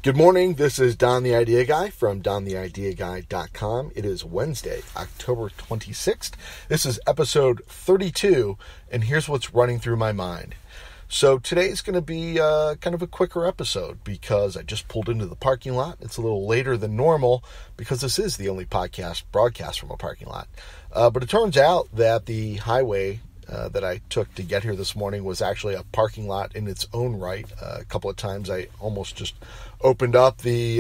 Good morning, this is Don the Idea Guy from dontheideaguy.com. It is Wednesday, October 26th. This is episode 32, and here's what's running through my mind. So today's going to be kind of a quicker episode because I just pulled into the parking lot. It's a little later than normal because this is the only podcast broadcast from a parking lot. But it turns out that the highway that I took to get here this morning was actually a parking lot in its own right. A couple of times I almost just opened up the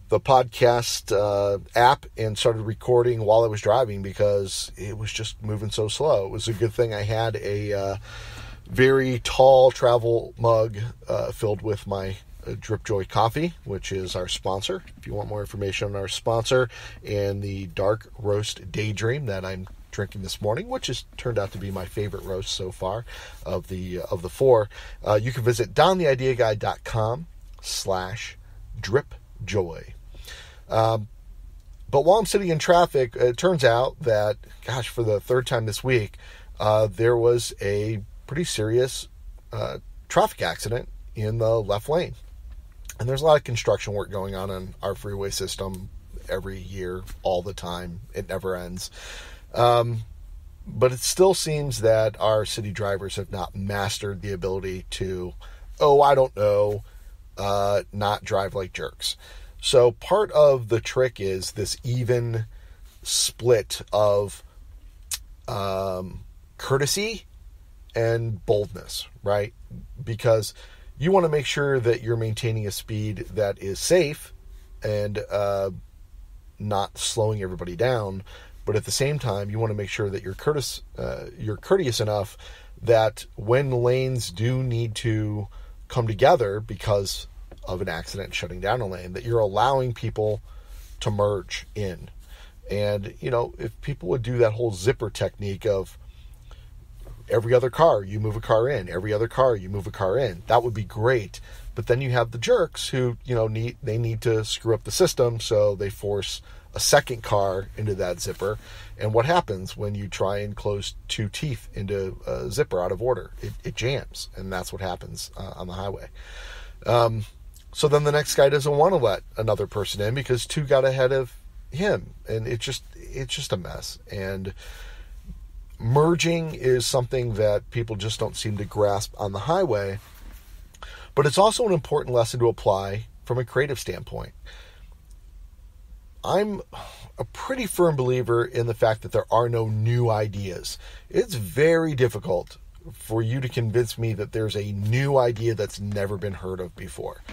podcast app and started recording while I was driving because it was just moving so slow. It was a good thing I had a very tall travel mug filled with my Drip Joy coffee, which is our sponsor. If you want more information on our sponsor and the dark roast Daydream that I'm drinking this morning, which has turned out to be my favorite roast so far of the four, you can visit dontheideaguy.com/dripjoy. But while I'm sitting in traffic, it turns out that, for the third time this week, there was a pretty serious traffic accident in the left lane. And there's a lot of construction work going on our freeway system every year, all the time. It never ends. But it still seems that our city drivers have not mastered the ability to, not drive like jerks. So part of the trick is this even split of courtesy and boldness, right? Because you want to make sure that you're maintaining a speed that is safe and not slowing everybody down. But at the same time, you want to make sure that you're courteous enough that when lanes do need to come together because of an accident shutting down a lane, that you're allowing people to merge in. And, if people would do that whole zipper technique of every other car, you move a car in, every other car, you move a car in, that would be great. But then you have the jerks who, need to screw up the system, so they force a second car into that zipper. And what happens when you try and close two teeth into a zipper out of order? It jams, and that's what happens on the highway. So then the next guy doesn't want to let another person in because two got ahead of him, and it's just a mess. And merging is something that people just don't seem to grasp on the highway, but it's also an important lesson to apply from a creative standpoint. I'm a pretty firm believer in the fact that there are no new ideas. It's very difficult for you to convince me that there's a new idea that's never been heard of before.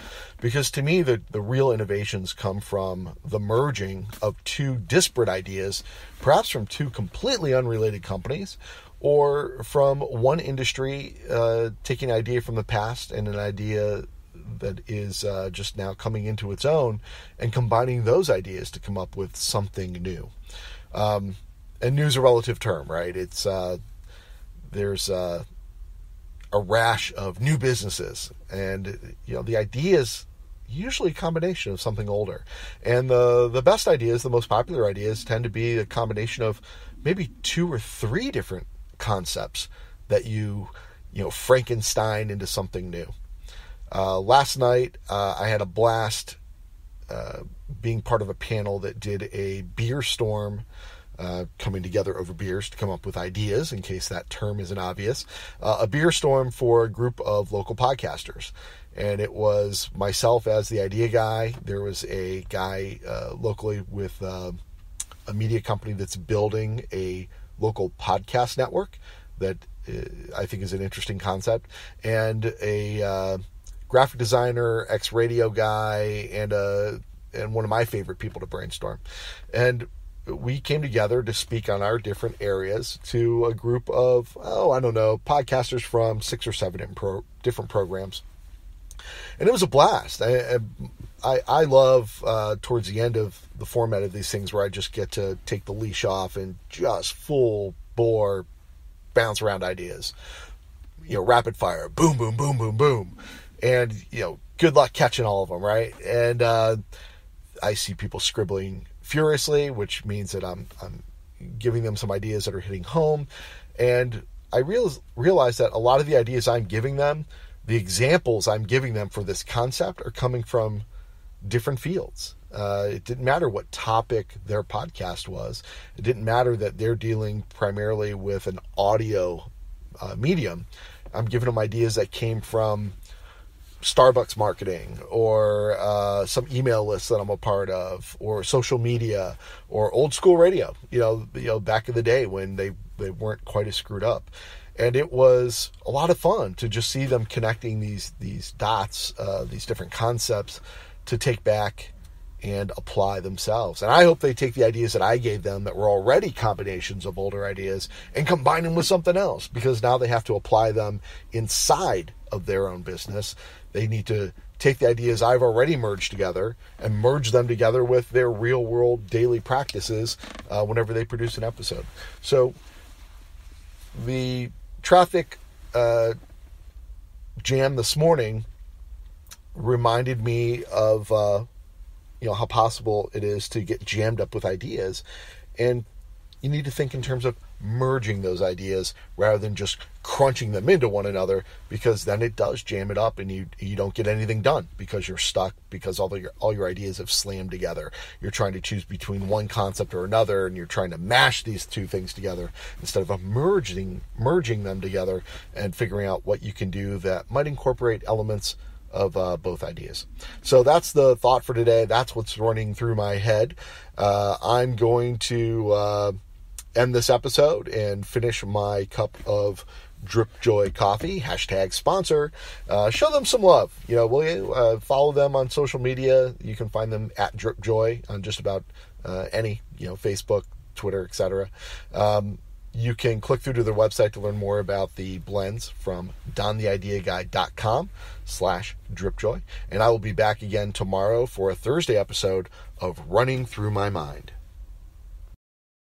Because to me, the real innovations come from the merging of two disparate ideas, perhaps from two completely unrelated companies, or from one industry taking an idea from the past and an idea that is just now coming into its own and combining those ideas to come up with something new. And new's a relative term, right? It's there's a rash of new businesses, and the idea is usually a combination of something older. And the best ideas, the most popular ideas, tend to be a combination of maybe two or three different concepts that you Frankenstein into something new. Last night, I had a blast being part of a panel that did a Beerstorm, coming together over beers to come up with ideas, in case that term isn't obvious. A Beerstorm for a group of local podcasters. And it was myself as the idea guy. There was a guy locally with a media company that's building a local podcast network that I think is an interesting concept. And a graphic designer, ex-radio guy, and one of my favorite people to brainstorm. And we came together to speak on our different areas to a group of, podcasters from 6 or 7 different programs. And it was a blast. I love, towards the end of the format of these things, where I just get to take the leash off and just full bore bounce around ideas. Rapid fire, boom, boom, boom, boom, boom. And, good luck catching all of them, right? And I see people scribbling furiously, which means that I'm giving them some ideas that are hitting home. And I realize that a lot of the ideas I'm giving them, the examples I'm giving them for this concept are coming from different fields. It didn't matter what topic their podcast was. It didn't matter that they're dealing primarily with an audio medium. I'm giving them ideas that came from Starbucks marketing, or some email lists that I'm a part of, or social media, or old school radio, back in the day when they weren't quite as screwed up. And it was a lot of fun to just see them connecting these dots, these different concepts to take back and apply themselves. And I hope they take the ideas that I gave them that were already combinations of older ideas and combine them with something else, because now they have to apply them inside of their own business. They need to take the ideas I've already merged together and merge them together with their real world daily practices whenever they produce an episode. So the traffic jam this morning reminded me of how possible it is to get jammed up with ideas, and you need to think in terms of merging those ideas rather than just crunching them into one another, because then it does jam it up and you don't get anything done because you're stuck, because all your ideas have slammed together. You're trying to choose between one concept or another, and you're trying to mash these two things together instead of merging them together and figuring out what you can do that might incorporate elements of both ideas. So that's the thought for today. That's what's running through my head. I'm going to end this episode and finish my cup of Drip Joy coffee, #sponsor. Show them some love. Will you follow them on social media? You can find them at Drip Joy on just about any, Facebook, Twitter, etc. You can click through to their website to learn more about the blends from dontheideaguy.com/dripjoy. And I will be back again tomorrow for a Thursday episode of Running Through My Mind.